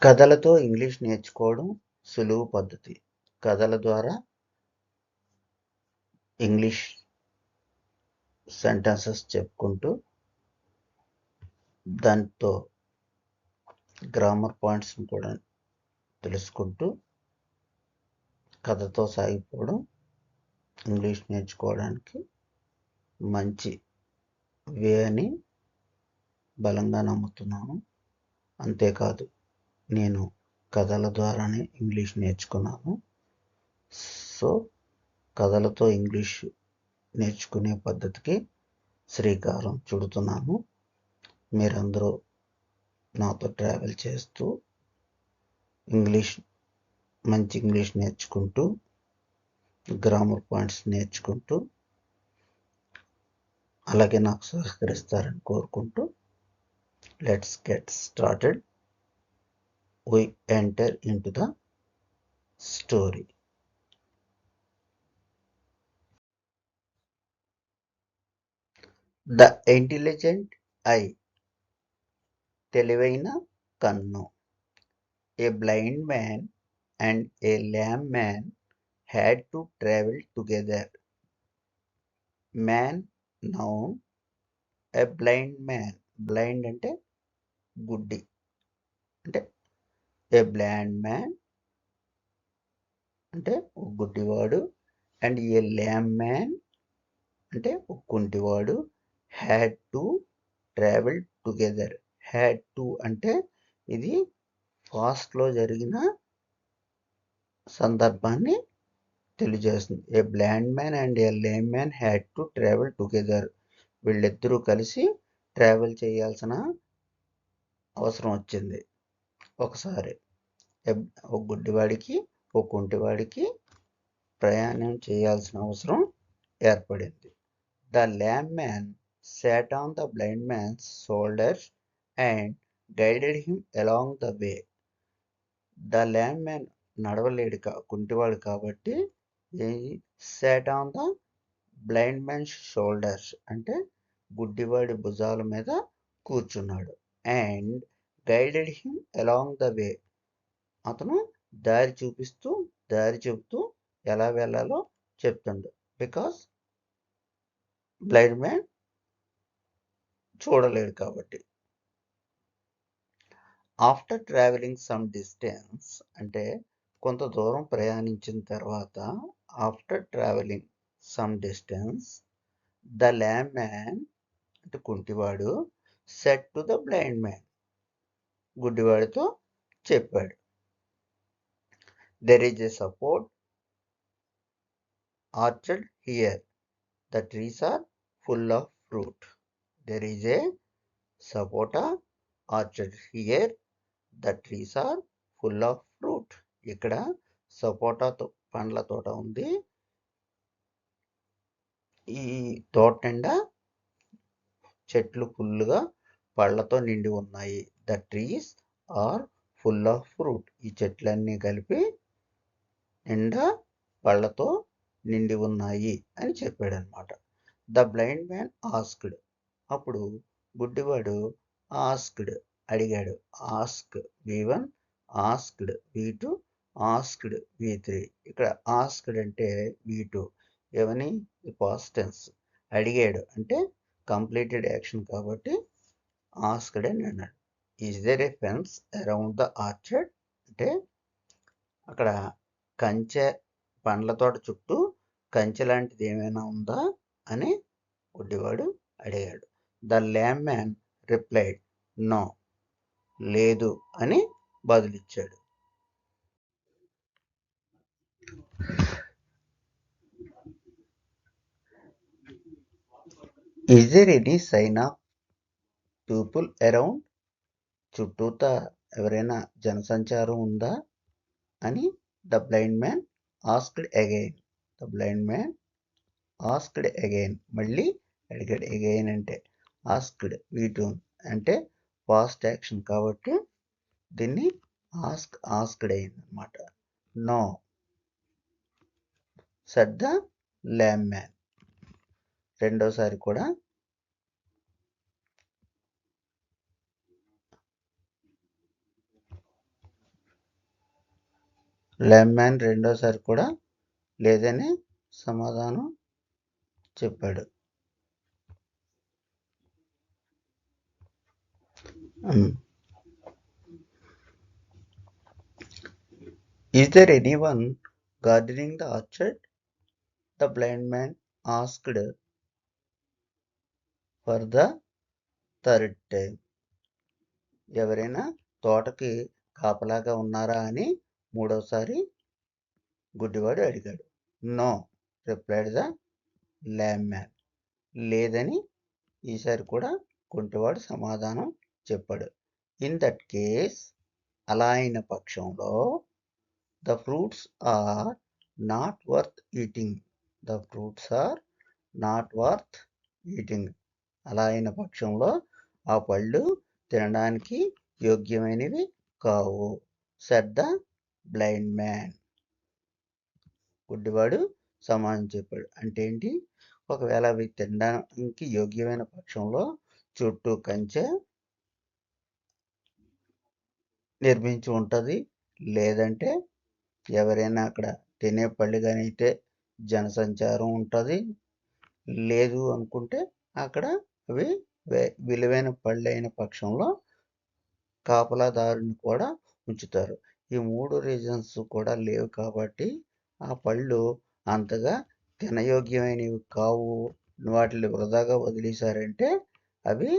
కథలతో ఇంగ్లీష్ నేర్చుకోవడం సులువు పద్ధతి. కథల ద్వారా ఇంగ్లీష్ సెంటెన్సెస్ చెప్పుకుంటూ, దాంతో గ్రామర్ పాయింట్స్ని కూడా తెలుసుకుంటూ, కథతో సాగిపోవడం ఇంగ్లీష్ నేర్చుకోవడానికి మంచి వే అని బలంగా నమ్ముతున్నాను. అంతేకాదు, నేను కథల ద్వారానే ఇంగ్లీష్ నేర్చుకున్నాను. సో కథలతో ఇంగ్లీష్ నేర్చుకునే పద్ధతికి శ్రీకారం చుడుతున్నాను. మీరందరూ నాతో ట్రావెల్ చేస్తూ మంచి ఇంగ్లీష్ నేర్చుకుంటూ, గ్రామర్ పాయింట్స్ నేర్చుకుంటూ, అలాగే నాకు సహకరిస్తారని కోరుకుంటూ, let's get started. We enter into the story. The intelligent eye, తెలివైన కన్ను. A blind man and a lame man had to travel together. Man, noun. A blind man, blind అంటే గుడ్డి, అంటే a blind man అంటే ఒక గుడ్డివాడు, and A lame man అంటే ఒక కుంటివాడు, had to travel together. Had to అంటే ఇది ఫాస్ట్లో జరిగిన సందర్భాన్ని తెలియజేస్తుంది. A blind man and a lame man had to travel together. వీళ్ళిద్దరూ కలిసి ట్రావెల్ చేయాల్సిన అవసరం వచ్చింది ఒకసారి. ఒక గుడ్డివాడికి ఒక కుంటివాడికి ప్రయాణం చేయాల్సిన అవసరం ఏర్పడింది. The lame man sat on the blind man's shoulders and guided him along the way. The lame man నడవలేడు, కుంటివాడు కాబట్టి sat on the blind man's shoulders అంటే గుడ్డివాడి భుజాల మీద కూర్చున్నాడు. And guided him along the వే, అతను దారి చెబుతూ ఎలా వెళ్ళాలో చెప్తుండు. బికాస్ బ్లైండ్ మ్యాన్ చూడలేడు కాబట్టి. ఆఫ్టర్ ట్రావెలింగ్ సమ్ డిస్టెన్స్ అంటే కొంత దూరం ప్రయాణించిన తర్వాత, after traveling some distance, the lame man అంటే కుంటివాడు said to the blind man, గుడ్డివాడితో చెప్పాడు. There is a sapota orchard here, the trees are full of fruit. There is a sapota orchard here, the trees are full of fruit. ఇక్కడ sapota పండ్ల తోట ఉంది. ఈ తోట నిండా చెట్లు ఫుల్గా పళ్ళతో నిండి ఉన్నాయి. The trees are full of fruit. ఈ చెట్లన్నీ కలిపి నిండా పళ్ళతో నిండి ఉన్నాయి అని చెప్పాడు అనమాట. ద బ్లైండ్ మ్యాన్ ఆస్క్డ్, అప్పుడు గుడ్డివాడు ఆస్క్డ్ అడిగాడు. Ask V1, asked V2, asked V3. ఇక్కడ ఆస్క్డ్ అంటే V2, ఏమని పాస్ట్ టెన్స్. అడిగాడు అంటే కంప్లీటెడ్ యాక్షన్ కాబట్టి ఆస్క్డ్ అని అన్నాడు. Is there a fence around the orchard అంటే అక్కడ కంచె, పండ్ల తోట చుట్టూ కంచె లాంటిది ఏమైనా ఉందా అని గుడ్డివాడు అడిగాడు. The lame man replied no, లేదు అని బదులిచ్చాడు. Is there any sign of people around, చుట్టూతా ఎవరైనా జనసంచారం ఉందా అని the blind man asked again. The blind man asked again, మళ్ళీ అడిగాడు. అగైన్ అంటే ఆస్క్డ్ V2 అంటే పాస్ట్ యాక్షన్ కాబట్టి దీన్ని ఆస్క్డ్ అయింది అనమాట. No said the lame man. రెండోసారి కూడా ల్యామ్ మ్యాన్ రెండోసారి కూడా లేదని సమాధానం చెప్పాడు. Is there anyone gardening the orchard? The blind man asked for the third time. ఎవరైనా తోటకి కాపలాగా ఉన్నారా అని మూడోసారి గుడ్డివాడు అడిగాడు. No replied the lame man. లేదని ఈసారి కూడా కుంటివాడు సమాధానం చెప్పాడు. ఇన్ దట్ కేస్, అలా అయిన పక్షంలో, the fruits are not worth eating. The fruits are not worth eating. అలా అయిన పక్షంలో ఆ పళ్ళు తినడానికి యోగ్యమైనవి కావు. Said the blind man. గుడ్డివాడు సమాధానం చెప్పాడు. అంటే ఏంటి? ఒకవేళ అవి తినడానికి యోగ్యమైన పక్షంలో చుట్టూ కంచె నిర్మించి ఉంటుంది. లేదంటే ఎవరైనా అక్కడ తినే పళ్ళుగానైతే జనసంచారం ఉంటుంది. లేదు అనుకుంటే అక్కడ అవి విలువైన పళ్ళు అయిన పక్షంలో కాపలాదారుని కూడా ఉంచుతారు. ఈ 3 రీజన్స్ కూడా లేవు కాబట్టి ఆ పళ్ళు అంతగా తినయోగ్యమైనవి కావు. వాటిని వృధాగా వదిలేశారంటే అవి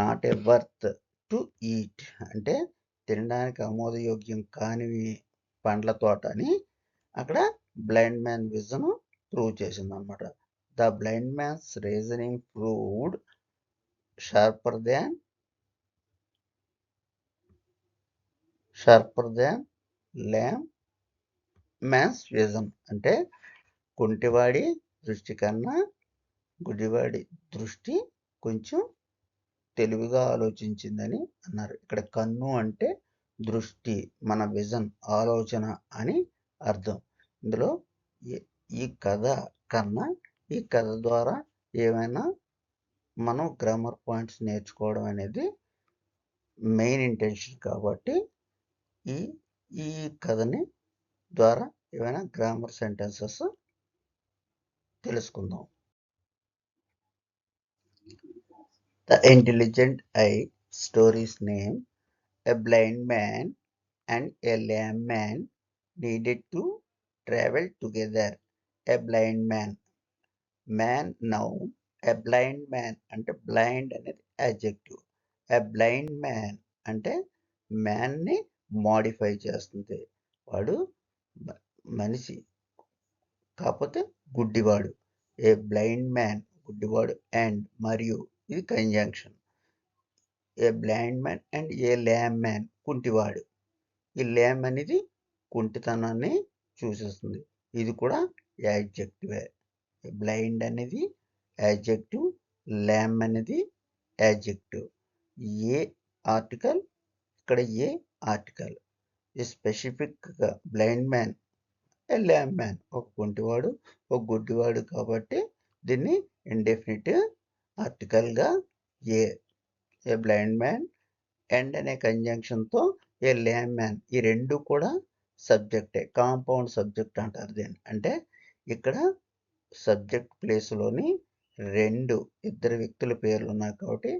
not a worth to eat, అంటే తినడానికి ఆమోదయోగ్యం కానివి పండ్ల తోట అని అక్కడ బ్లైండ్ మ్యాన్ విజన్ ప్రూవ్ చేసింది అనమాట. The blind man's reasoning proved sharper than lame man's vision. అంటే కుంటివాడి దృష్టి కన్నా గుడ్డివాడి దృష్టి కొంచెం తెలివిగా ఆలోచించిందని అన్నారు. ఇక్కడ కన్ను అంటే దృష్టి, మన విజన్, ఆలోచన అని అర్థం. ఇందులో ఈ కథ కన్నా ఈ కథ ద్వారా ఏమైనా మనం గ్రామర్ పాయింట్స్ నేర్చుకోవడం అనేది మెయిన్ ఇంటెన్షన్ కాబట్టి ఈ కథని ద్వారా ఏమైనా గ్రామర్ సెంటెన్సెస్ తెలుసుకుందాం. The Intelligent Eye story's name. A blind man and a lame man needed to travel together. A blind man noun. A blind man అంటే బ్లైండ్ అనేది adjective. A blind man అంటే మ్యాన్ని modify చేస్తుంది. వాడు మనిషి కాకపోతే గుడ్డివాడు. A blind man గుడ్డివాడు and మరియు ఇది conjunction. A blind man and a lame man కుంటివాడు. ఈ ల్యామ్ అనేది కుంటితనాన్ని సూచిస్తుంది. ఇది కూడా యాడ్జెక్టివే. బ్లైండ్ అనేది యాడ్జెక్టివ్, ల్యామ్ అనేది యాడ్జెక్టివ్. ఏ ఆర్టికల్, ఇక్కడ ఏ ఆర్టికల్. ఈ స్పెసిఫిక్గా blind man, a lame man ఒక కుంటివాడు ఒక గుడ్డివాడు కాబట్టి దీన్ని ఇండెఫినిట్ ఆర్టికల్గా ఏ బ్లైండ్ మ్యాన్ అండ్ అనే కంజంక్షన్తో ఏ ల్యామ్ మ్యాన్, ఈ రెండు కూడా సబ్జెక్టే, కాంపౌండ్ సబ్జెక్ట్ అంటారు దీన్ని. అంటే ఇక్కడ సబ్జెక్ట్ ప్లేస్లోని ఇద్దరు వ్యక్తుల పేర్లు ఉన్నాయి కాబట్టి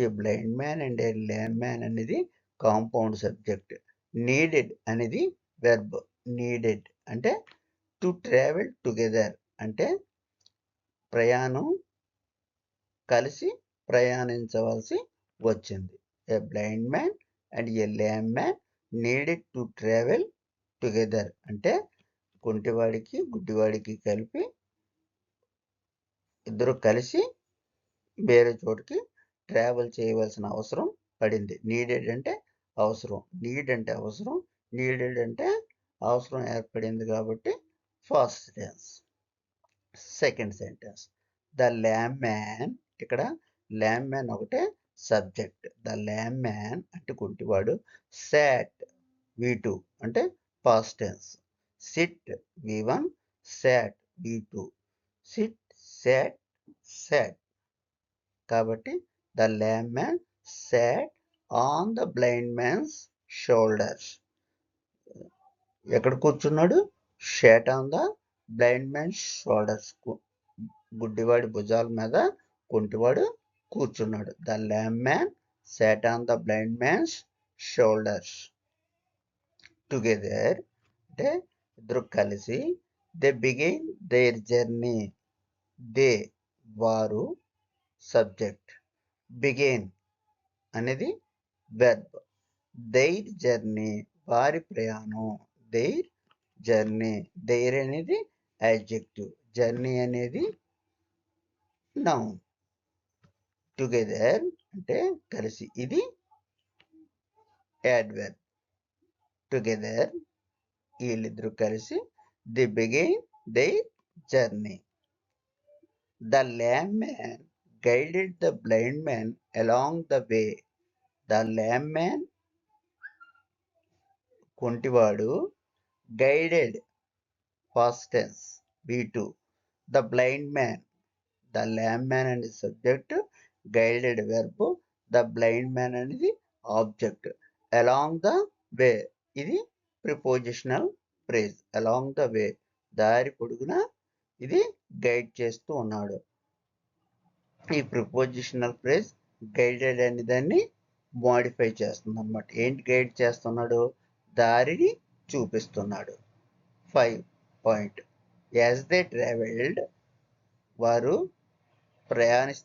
ఈ blind man and a lame man అనేది కాంపౌండ్ సబ్జెక్ట్. నీడెడ్ అనేది వెర్బ్. నీడెడ్ అంటే టు ట్రావెల్ టుగెదర్ అంటే కలిసి ప్రయాణించవలసి వచ్చింది. ఏ blind man and a lame man needed to travel together అంటే కుంటివాడికి గుడ్డివాడికి కలిపి ఇద్దరు కలిసి వేరే చోటుకి ట్రావెల్ చేయవలసిన అవసరం పడింది. నీడెడ్ అంటే అవసరం, నీడ్ అంటే అవసరం, నీడెడ్ అంటే అవసరం ఏర్పడింది కాబట్టి first tense. Second sentence. The lame man, ఇక్కడ ల్యామ్ మ్యాన్ ఒకటే సబ్జెక్ట్. ద ల్యామ్ మ్యాన్ అంటే కుంటివాడు. సాట్ V2 అంటే past tense. Sit V1, sat V2. Sit, sat, sat. కాబట్టి the lame man sat on the blind man's shoulders. ఎక్కడ కూర్చున్నాడు? Sat on the blind man shoulders. గుడ్డివాడి భుజాల మీద కుంటివాడు కూర్చున్నాడు. The lame man sat on the blind man's shoulders. Together అంటే ఇద్దరు కలిసి they begin their journey. They వారు సబ్జెక్ట్, బిగిన్ అనేది వెర్బ్, దైర్ జర్నీ వారి ప్రయాణం, దైర్ జర్నీ. దైర్ అనేది యాడ్జెక్టివ్, జర్నీ అనేది నౌన్. టుగెదర్ అంటే కలిసి, ఇది యాడ్వర్బ్. టుగెదర్ వీళ్ళిద్దరూ కలిసి they begin their journey. The lame man guided the blind man along the way. The lame man కుంటివాడు, guided past tense V2. The blind man, the lame man అనేది subject, guided verb, the blind man అనేది object. Along the way ఇది prepositional phrase. Along the వే దారి పొడుగున ఇది guide చేస్తూ ఉన్నాడు. ఈ ప్రిపోజిషనల్ ఫ్రేజ్ గైడెడ్ అనే దాన్ని మోడిఫై చేస్తుంది అనమాట. ఏంటి గైడ్ చేస్తున్నాడు? దారిని చూపిస్తున్నాడు. 5 పాయింట్. యాజ్ దే ట్రావెల్డ్ వారు ప్రయాణం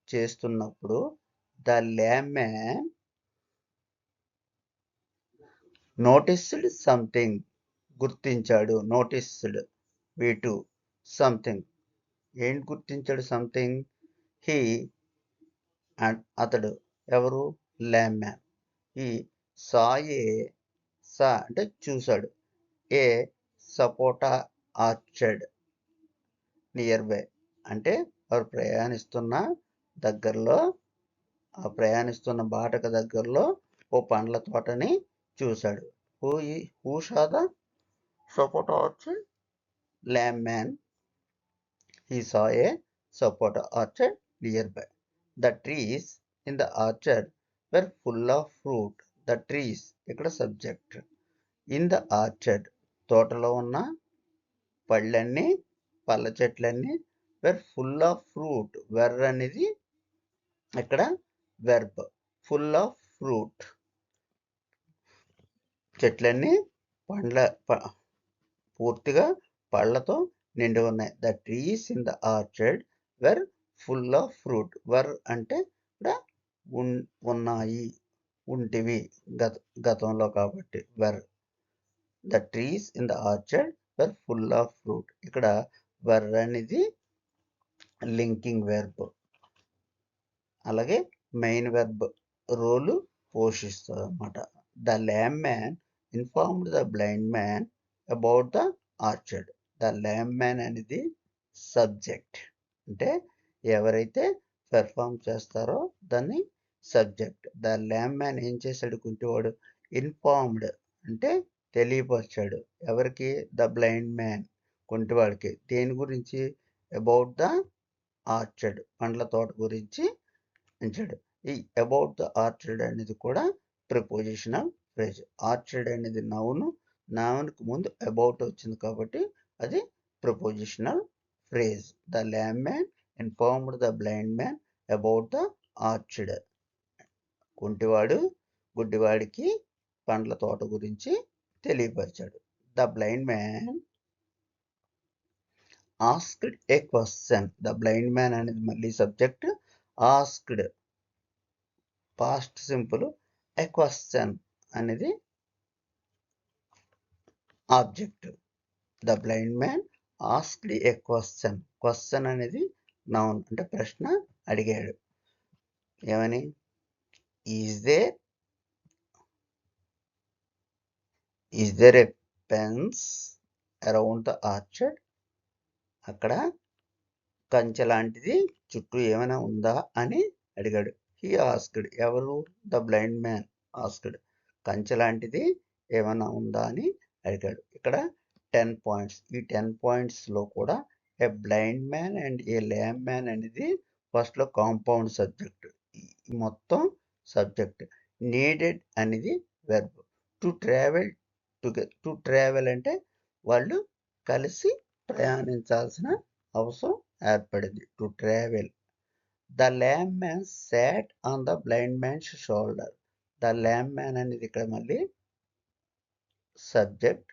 చేస్తున్నప్పుడు the lame man noticed something గుర్తించాడు. Noticed V2 something. ఏంటి గుర్తించాడు? సంథింగ్. హీ అతడు ఎవరు? Lame man. ఈ సా అంటే చూశాడు. A sapota orchard nearby అంటే వారు ప్రయాణిస్తున్న బాటకు దగ్గరలో ఓ పండ్ల తోటని చూశాడు. Who saw the sapota orchard? Lame man. He saw a sapota orchard nearby. The trees in the orchard were full of fruit. The trees ఇక్కడ సబ్జెక్ట్. ఇన్ ద ఆర్చర్డ్ తోటలో ఉన్న పళ్ళ చెట్లన్నీ were full of fruit. were అనేది ఇక్కడ verb. full of fruit చెట్లన్నీ పూర్తిగా పళ్ళతో నిండి ఉన్నాయి. The trees in the orchard were full of fruit. were అంటే ఇక్కడ ఉన్నాయి, ఉంటివి, గతంలో కాబట్టి were. The trees in the orchard were full of fruit. ఇక్కడ వర్ అనేది లింకింగ్ వెర్బ్, అలాగే మెయిన్ వెర్బ్ రోలు పోషిస్తుంది అన్నమాట. The lame man informed the blind man about the orchard. The lame man అనేది సబ్జెక్ట్, అంటే ఎవరైతే పెర్ఫామ్ చేస్తారో దాన్ని సబ్జెక్ట్. ద ల్యామ్ మ్యాన్ ఏం చేశాడు? కుంటివాడు. ఇన్ఫార్మ్డ్ అంటే తెలియపరిచాడు. ఎవరికి? ద బ్లైండ్ మ్యాన్ కుంటివాడికి. దేని గురించి? అబౌట్ ద ఆర్చర్డ్ పండ్ల తోట గురించి ఉంచాడు. ఈ అబౌట్ ద ఆర్చర్డ్ అనేది కూడా ప్రిపోజిషనల్ ఫ్రేజ్. ఆర్చర్డ్ అనేది నౌన్కు ముందు అబౌట్ వచ్చింది కాబట్టి అది prepositional phrase. The lame man informed the blind man about the orchard. కుంటివాడు గుడ్డివాడికి పండ్ల తోట గురించి తెలియపరిచాడు. The blind man asked a question. The blind man అనేది మళ్ళీ subject, asked past simple, a question అనేది object. The blind man asked a question. Question అనేది నౌన్, అంటే ప్రశ్న అడిగాడు. ఏమని? Is there a fence around the orchard? అక్కడ కంచె లాంటిది చుట్టూ ఏమైనా ఉందా అని అడిగాడు. He asked. ఎవరు? The blind man asked. కంచె లాంటిది ఏమైనా ఉందా అని అడిగాడు. ఇక్కడ 10 పాయింట్స్. ఈ 10 పాయింట్స్లో కూడా a blind man and a lame man అనేది ఫస్ట్లో కాంపౌండ్ సబ్జెక్ట్, మొత్తం సబ్జెక్ట్. నీడెడ్ అనేది వెర్బ్. టు ట్రావెల్ అంటే వాళ్ళు కలిసి ప్రయాణించాల్సిన అవసరం ఏర్పడింది. To travel. The lame man sat on the blind man's shoulder. The lame man అనేది ఇక్కడ మళ్ళీ సబ్జెక్ట్,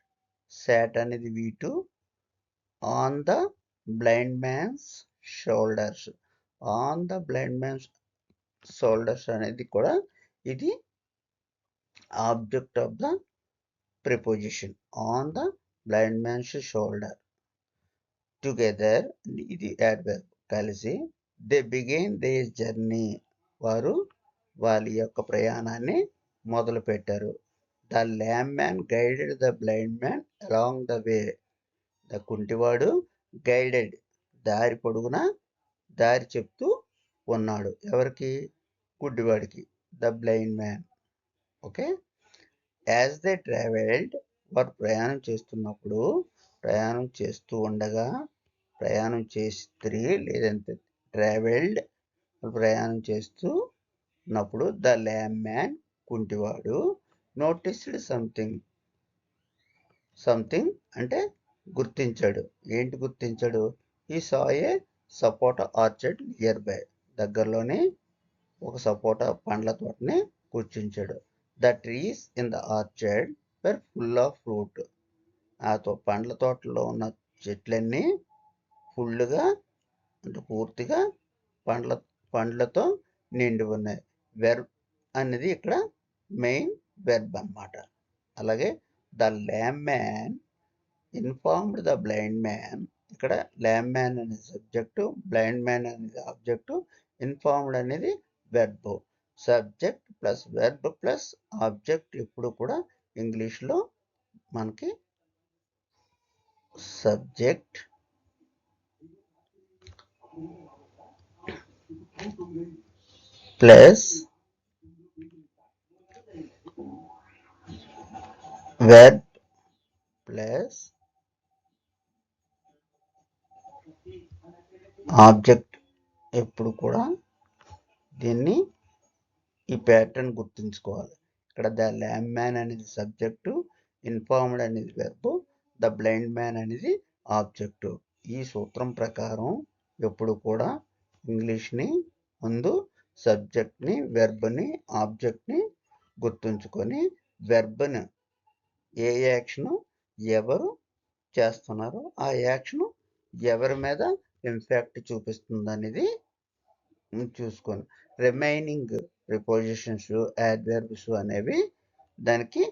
సాట్ అనేది V2, on the blind man's shoulders. On the blind man's shoulders అనేది కూడా ఇది object of the preposition. On the blind man's shoulder. Together ఇది adverb, కలిసి. They began their journey, వారు వాళ్ళ యొక్క ప్రయాణాన్ని మొదలు పెట్టారు. The lame man guided the blind man along the way. The కుంటివాడు గైడెడ్, దారి పొడుగున దారి చెప్తూ ఉన్నాడు. ఎవరికి? గుడ్డివాడికి. The blind man. Okay. As they traveled, వారు ప్రయాణం చేస్తున్నప్పుడు, ప్రయాణం చేస్తూ ఉండగా, ప్రయాణం చేస్తే లేదంటే ట్రావెల్డ్, ప్రయాణం చేస్తూ ఉన్నప్పుడు ద ల్యామ్ మ్యాన్, కుంటివాడు, నోటీస్డ్ సంథింగ్ అంటే గుర్తించాడు. ఏంటి గుర్తించాడు? He saw a sapota orchard nearby, దగ్గరలోనే ఒక సపోటా పండ్ల తోటని గుర్తించాడు. The trees in the orchard were full of fruit. ఆ పండ్ల తోటలో ఉన్న చెట్లన్నీ ఫుల్గా అంటే పూర్తిగా పండ్లతో నిండి ఉన్నాయి. వెర్బ్ అనేది ఇక్కడ మెయిన్ వెర్బ్ అన్నమాట. అలాగే the lame man informed the blind man. ఇక్కడ ల్యామ్ మ్యాన్ అనేది సబ్జెక్టు, బ్లైండ్ మ్యాన్ అనేది ఆబ్జెక్టు, ఇన్ఫార్మ్డ్ అనేది verb. Subject plus verb plus object ఎప్పుడు కూడా ఇంగ్లీష్లో మనకి subject plus verb plus object ఎప్పుడు కూడా దీన్ని ఈ ప్యాటర్న్ గుర్తుంచుకోవాలి. ఇక్కడ ద ల్యామ్ మ్యాన్ అనేది సబ్జెక్టు, ఇన్ఫార్మ్డ్ అనేది వెర్బ్, ద బ్లైండ్ మ్యాన్ అనేది ఆబ్జెక్టు. ఈ సూత్రం ప్రకారం ఎప్పుడు కూడా ఇంగ్లీష్ని ముందు సబ్జెక్ట్ని, వెర్బ్ని, ఆబ్జెక్ట్ని గుర్తుంచుకొని వెర్బ్ని ఏ యాక్షన్ ఎవరు చేస్తున్నారో ఆ యాక్షన్ ఎవరి మీద ఇంపాక్ట్ చూపిస్తుంది అనేది చూసుకోండి. రిమైనింగ్ ప్రిపోజిషన్స్, యాడ్వర్బ్స్ అనేవి దానికి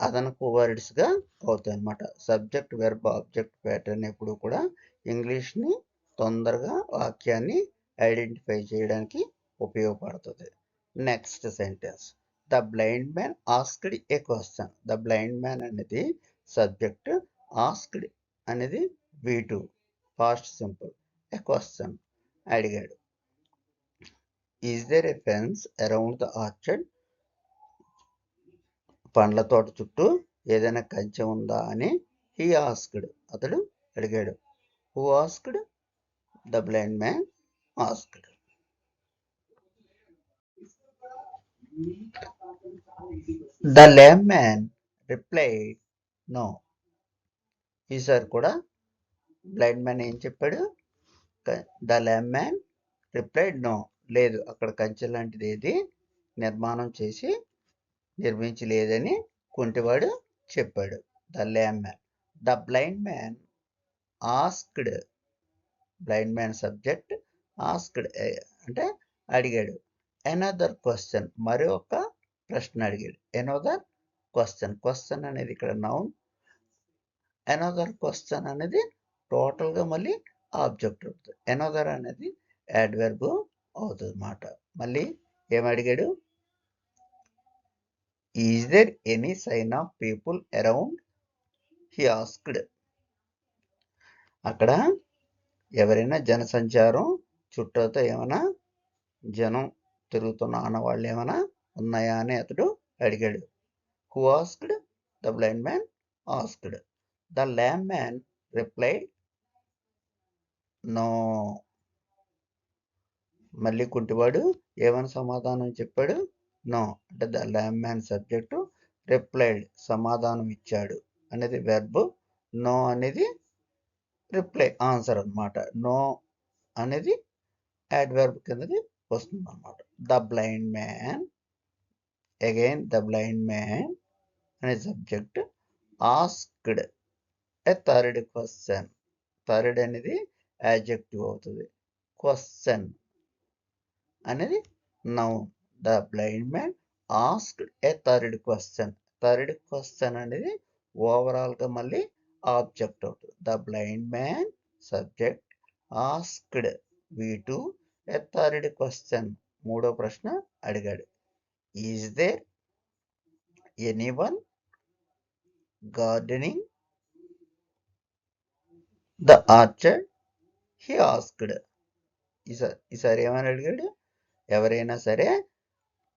అదనపు వర్డ్స్గా అవుతాయి అన్నమాట. సబ్జెక్ట్ వెర్బ్ ఆబ్జెక్ట్ ప్యాటర్న్ ఎప్పుడు కూడా ఇంగ్లీష్ని తొందరగా వాక్యాన్ని ఐడెంటిఫై చేయడానికి ఉపయోగపడుతుంది. Next sentence. The blind man asked a question. The blind man అనేది సబ్జెక్ట్, ఆస్క్డ్ అనేది V2 past simple. A question అడిగాడు. Is there a fence around the orchard. పండ్ల తోట చుట్టూ ఏదైనా కంచె ఉందా అని హీ ఆస్క్డ్, అతడు అడిగాడు. Who asked? The blind man asked. The lame man replied no. ఈసారి కూడా బ్లైండ్ మ్యాన్ ఏం చెప్పాడు? The lame man replied no, లేదు, అక్కడ కంచె లాంటిది ఏది నిర్మించలేదని కుంటివాడు చెప్పాడు. The lame man. The blind man asked. Blind man subject, asked అంటే అడిగాడు. ఎనదర్ క్వశ్చన్, మరొక ప్రశ్న అడిగాడు. ఎనదర్ క్వశ్చన్ అనేది ఇక్కడ నౌన్, ఎనదర్ క్వశ్చన్ అనేది టోటల్గా మళ్ళీ ఆబ్జెక్ట్ అవుతుంది. ఎనదర్ అనేది యాడ్వర్బ్ అవుతుంది అన్నమాట. మళ్ళీ ఏమడిగాడు? Is there any sign of people around? He asked. అక్కడ ఎవరైనా జనసంచారం చుట్టూతో ఏమైనా జనం తిరుగుతున్న ఆనవాళ్ళు ఏమైనా ఉన్నాయా అని అతడు అడిగాడు. Who asked? The blind man asked. The lame man replied no. మళ్ళీ కుంటివాడు ఏమని సమాధానం చెప్పాడు? నో. అంటే the lame man subject, replied సమాధానం ఇచ్చాడు అనేది వెర్బ్, నో అనేది రిప్లై ఆన్సర్ అన్నమాట. నో అనేది యాడ్వర్బ్ కిందకి వస్తుంది అన్నమాట. The blind man, again the blind man అనే subject asked a third question. Third అనేది యాడ్జెక్టివ్ అవుతుంది. క్వశ్చన్ అనేది noun. The blind man asked a third question. Third question అనేది ఓవరాల్గా మళ్ళీ ఆబ్జెక్ట్ అవుతుంది. The blind man subject asked V2 a third question. మూడో ప్రశ్న అడిగాడు. Is there anyone gardening the orchard? He asked. ఈసారి ఏమని అడిగాడు? ఎవరైనా సరే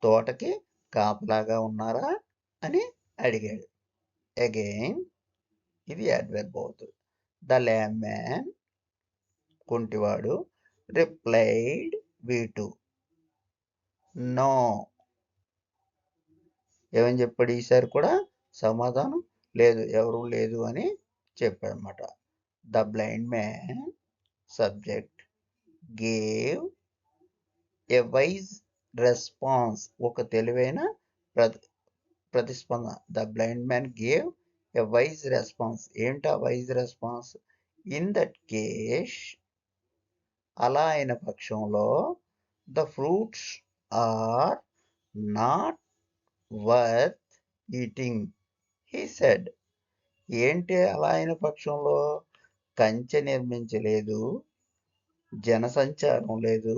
తోటకి కాపలాగా ఉన్నారా అని అడిగాడు. అగైన్ ఇది అడ్వర్బ్ అవుతుంది. ద ల్యామ్ మ్యాన్ కుంటివాడు రిప్లైడ్ V2 నో. ఏమని చెప్పాడు? ఈసారి కూడా సమాధానం లేదు, ఎవరు లేదు అని చెప్పాడు అనమాట. The blind man subject gave a wise response. ఒక తెలివైన ప్రతిస్పందన. The blind man gave a wise response. ఏంటా wise response? In that case, అలా అయిన పక్షంలో, the fruits are not worth eating he said. ఏంటి అలా అయిన పక్షంలో? కంచె నిర్మించలేదు, జనసంచారం లేదు,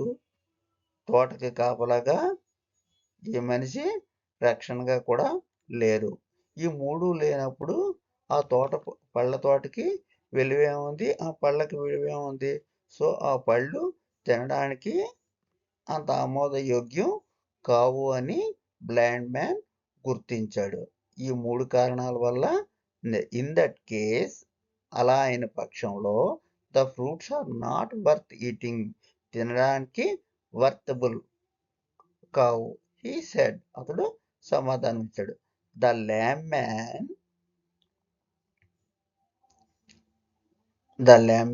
తోటకి కాపలాగా ఈ మనిషి రక్షణగా కూడా లేరు. ఈ మూడు లేనప్పుడు ఆ పళ్ళ తోటకి విలువేముంది, ఆ పళ్ళకి విలువేముంది? సో ఆ పళ్ళు తినడానికి అంత ఆమోదయోగ్యం కావు అని బ్లైండ్ మ్యాన్ గుర్తించాడు. ఈ మూడు కారణాల వల్ల ఇన్ దట్ కేస్, అలా అయిన పక్షంలో, the fruits are not worth eating, తినడానికి వర్తబుల్ కావు. హీ సెడ్, అతడు సమాధానం ఇచ్చాడు. The lame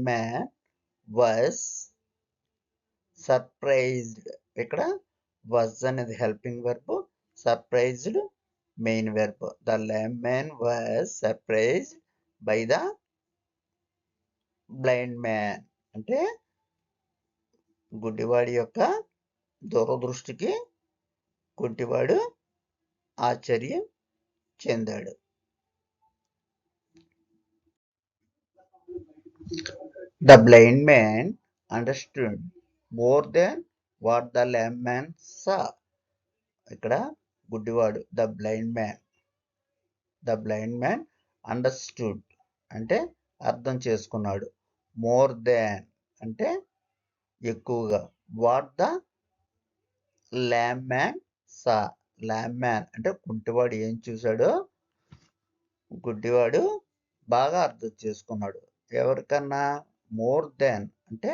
man was surprised. ఇక్కడ వాజ్ అనేది helping verb, surprised main verb. The lame man was surprised by the blind man. అంటే గుడ్డివాడి యొక్క దూరదృష్టికి కుంటివాడు ఆశ్చర్యం చెందాడు. The blind man understood more than what the lame man saw. ఇక్కడ గుడ్డివాడు ద బ్లైండ్ మ్యాన్ అండర్స్టూడ్ అంటే అర్థం చేసుకున్నాడు. మోర్ దాన్ అంటే ఎక్కువగా. What the lame man saw. ల్యామ్ man అంటే కుంటివాడు ఏం చూశాడో గుడ్డివాడు బాగా అర్థం చేసుకున్నాడు. ఎవరికన్నా? మోర్ దాన్ అంటే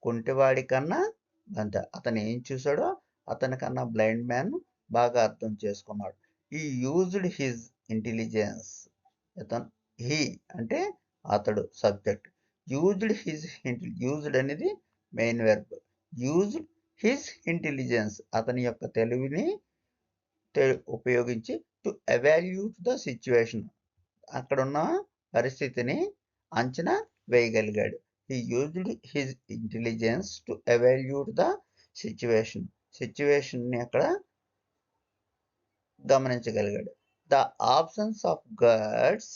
కుంటివాడి కన్నా, అంటే అతను ఏం చూశాడో అతనికన్నా బ్లైండ్ మ్యాన్ బాగా అర్థం చేసుకున్నాడు. ఈ యూజ్డ్ హిజ్ ఇంటెలిజెన్స్. హీ అంటే అతడు సబ్జెక్ట్. యూజ్డ్ అనేది main verb. Used his intelligence, అతని యొక్క తెలివిని ఉపయోగించి టు ఎవాల్యూట్ ద సిచ్యువేషన్, అక్కడున్న పరిస్థితిని అంచనా వేయగలిగాడు. He used his intelligence to evaluate the సిచ్యువేషన్ని అక్కడ గమనించగలిగాడు. ద ఆబ్సెన్స్ ఆఫ్ గార్డ్స్,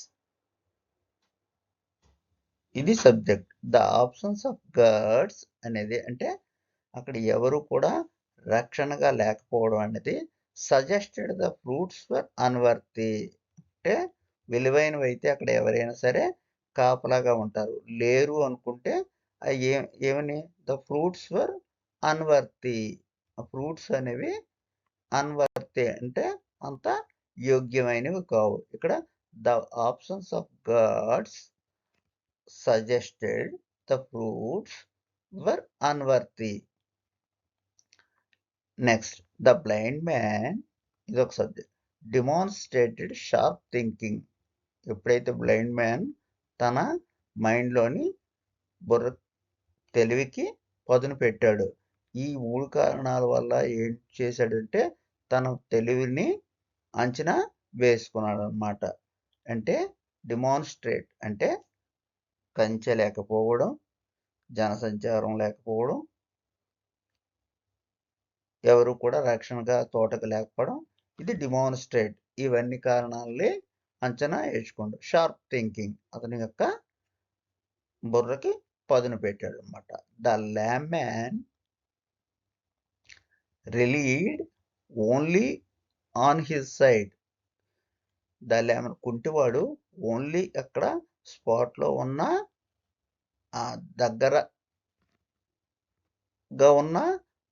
ఇది subject. The absence of guards అనేది అంటే అక్కడ ఎవరు కూడా రక్షణగా లేకపోవడం అనేది suggested the fruits were unworthy. అంటే విలువైనవి అయితే అక్కడ ఎవరైనా సరే కాపలాగా ఉంటారు, లేరు అనుకుంటే ఏమని? The fruits were unworthy. Fruits అనేవి అన్వర్తి అంటే అంత యోగ్యమైనవి కావు. ఇక్కడ the absence of guards suggested the fruits were unworthy. Next, the blind man, ఇది ఒక సబ్జెక్ట్, డెమాన్స్ట్రేటెడ్ షార్ప్ థింకింగ్. ఎప్పుడైతే బ్లైండ్ మ్యాన్ తన మైండ్లోని బుర్ర తెలివికి పదును పెట్టాడు. ఈ 3 కారణాల వల్ల ఏం చేశాడంటే తన తెలివిని అంచనా వేసుకున్నాడు అన్నమాట. అంటే డెమాన్స్ట్రేట్ అంటే కంచె లేకపోవడం, జనసంచారం లేకపోవడం, ఎవరు కూడా రక్షణగా తోటకు లేకపోవడం, ఇది డెమాన్స్ట్రేట్. ఇవన్నీ కారణాలే అంచనా వేసుకోండు. షార్ప్ థింకింగ్ అతని యొక్క బుర్రకి పదును పెట్టాడు అనమాట. The lame man relied only on his sight. The lame కుంటివాడు ఓన్లీ అక్కడ స్పాట్లో ఉన్న దగ్గరగా ఉన్న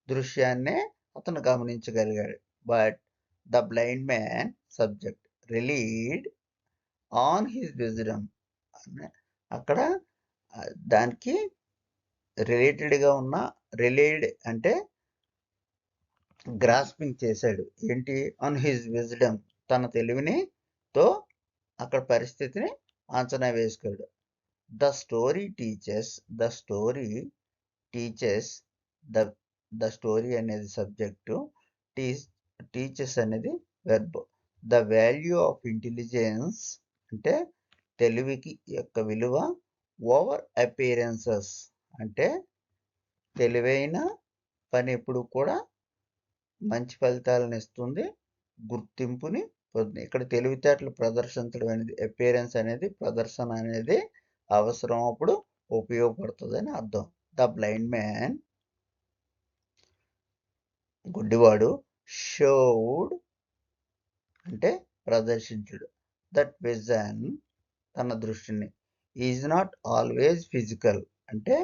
దృశ్యాన్నే అతను గమనించగలిగాడు. But the blind man subject relied on his wisdom. అక్కడ దానికి రిలేటెడ్గా ఉన్న రిలేడ్ అంటే గ్రాస్పింగ్ చేశాడు. ఏంటి? ఆన్ హిజ్ విజ్డమ్, తన తెలివిని తో అక్కడ పరిస్థితిని అంచనా వేసుకోడు. The story teaches the story అనేది సబ్జెక్టు, టీచెస్ అనేది verb. The value of intelligence అంటే తెలివికి యొక్క విలువ ఓవర్ అపియరెన్సెస్ అంటే తెలివైన పని ఎప్పుడు కూడా మంచి ఫలితాలను ఇస్తుంది, గుర్తింపుని పొందుతుంది. ఇక్కడ తెలివితేటలు ప్రదర్శించడం అనేది అపియరెన్స్ అనేది ప్రదర్శన అనేది అవసరం అప్పుడు ఉపయోగపడుతుంది అని అర్థం. ద బ్లైండ్ మ్యాన్ గుడ్డివాడు షోడ్ అంటే ప్రదర్శించుడు దట్ విజన్ తన దృష్టిని. ఈజ్ నాట్ ఆల్వేజ్ ఫిజికల్ అంటే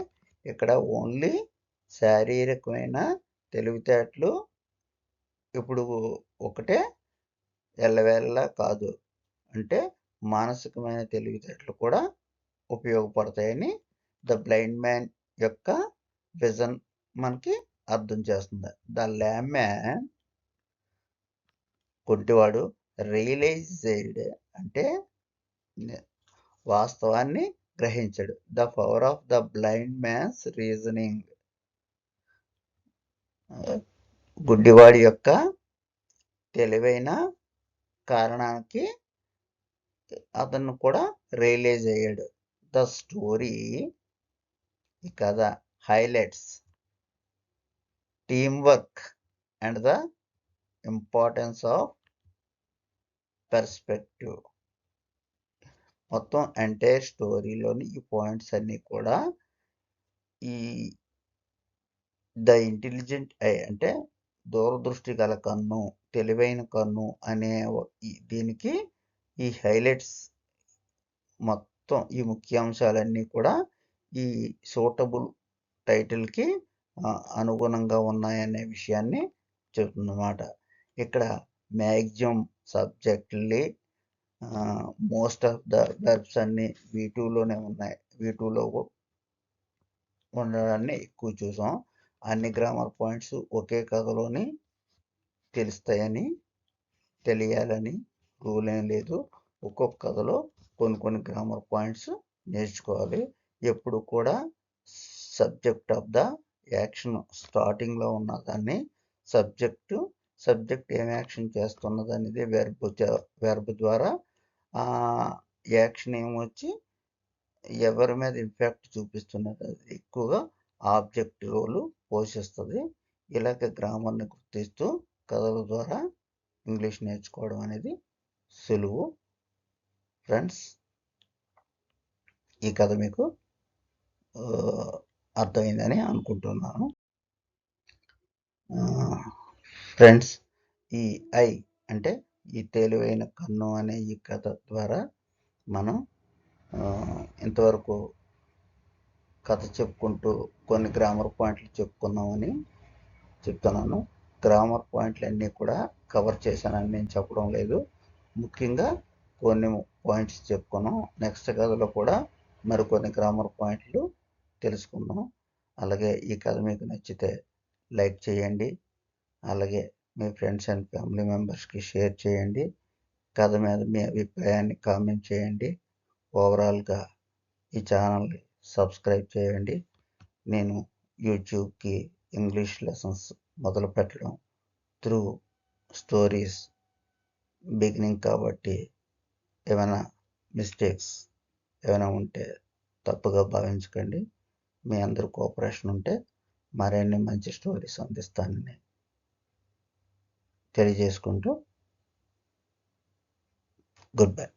ఇక్కడ ఓన్లీ శారీరకమైన తెలివితేటలు ఇప్పుడు ఒకటే ఎల్లవేళలా కాదు, అంటే మానసికమైన తెలివితేటలు కూడా ఉపయోగపడతాయని ద బ్లైండ్ మ్యాన్ యొక్క విజన్ మనకి అర్థం చేస్తుంది. ద ల్యామ్ మ్యాన్ కుంటివాడు రియలైజ్డ్ అంటే వాస్తవాన్ని గ్రహించడు. The power of the blind man's reasoning. గుడ్డివాడి యొక్క తెలివైన కారణానికి అతను కూడా రియలైజ్ అయ్యాడు. ద స్టోరీ ఈ కథ highlights team work and the importance of perspective. మొత్తం ఎంటైర్ స్టోరీలోని ఈ పాయింట్స్ అన్నీ కూడా ఈ ద ఇంటెలిజెంట్ ఐ అంటే దూరదృష్టి గల కన్ను, తెలివైన కన్ను అనే దీనికి ఈ హైలైట్స్ మొత్తం ఈ ముఖ్యాంశాలన్నీ కూడా ఈ సూటబుల్ టైటిల్కి అనుగుణంగా ఉన్నాయనే విషయాన్ని చెబుతుందన్నమాట. ఇక్కడ మ్యాక్సిమం సబ్జెక్ట్లీ మోస్ట్ ఆఫ్ ద వెర్బ్స్ అన్నీ V2లోనే ఉన్నాయి. V2లో ఉండడాన్ని ఎక్కువ చూసాం. అన్ని గ్రామర్ పాయింట్స్ ఒకే కథలోని తెలుస్తాయని తెలియాలని రూల్ ఏం లేదు. ఒక్కొక్క కథలో కొన్ని గ్రామర్ పాయింట్స్ నేర్చుకోవాలి. ఎప్పుడు కూడా సబ్జెక్ట్ ఆఫ్ ద యాక్షన్ స్టార్టింగ్లో ఉన్న దాన్ని సబ్జెక్ట్ ఏం యాక్షన్ చేస్తున్నది అనేది వెర్బ్ ద్వారా యాక్షన్ ఏమొచ్చి ఎవరి మీద ఇంపాక్ట్ చూపిస్తున్నది అది ఎక్కువగా ఆబ్జెక్ట్ రోల్ పోషిస్తుంది. ఇలాగ గ్రామర్ని గుర్తిస్తూ కథల ద్వారా ఇంగ్లీష్ నేర్చుకోవడం అనేది సులువు. ఫ్రెండ్స్, ఈ కథ మీకు అర్థమైందని అనుకుంటున్నాను. ఫ్రెండ్స్, ఈ ఐ అంటే ఈ తెలివైన కన్ను అనే ఈ కథ ద్వారా మనం ఇంతవరకు కథ చెప్పుకుంటూ కొన్ని గ్రామర్ పాయింట్లు చెప్పుకున్నామని చెప్తున్నాను. గ్రామర్ పాయింట్లు అన్నీ కూడా కవర్ చేశానని నేను చెప్పడం లేదు. ముఖ్యంగా కొన్ని పాయింట్స్ చెప్పుకున్నాం. నెక్స్ట్ కథలో కూడా మరికొన్ని గ్రామర్ పాయింట్లు తెలుసుకుందాం. అలాగే ఈ కథ మీకు నచ్చితే లైక్ చేయండి. అలాగే మీ ఫ్రెండ్స్ అండ్ ఫ్యామిలీ మెంబర్స్కి షేర్ చేయండి. కథ మీద మీ అభిప్రాయాన్ని కామెంట్ చేయండి. ఓవరాల్గా ఈ ఛానల్ని సబ్స్క్రైబ్ చేయండి. నేను యూట్యూబ్కి ఇంగ్లీష్ లెసన్స్ మొదలు పెట్టడం త్రూ స్టోరీస్ బిగినింగ్ కాబట్టి ఏమైనా మిస్టేక్స్ ఏమైనా ఉంటే తప్పుగా భావించకండి. మీ అందరూ కోఆపరేషన్ ఉంటే మరిన్ని మంచి స్టోరీస్ అందిస్తానని తెలియజేసుకుంటూ గుడ్ బై.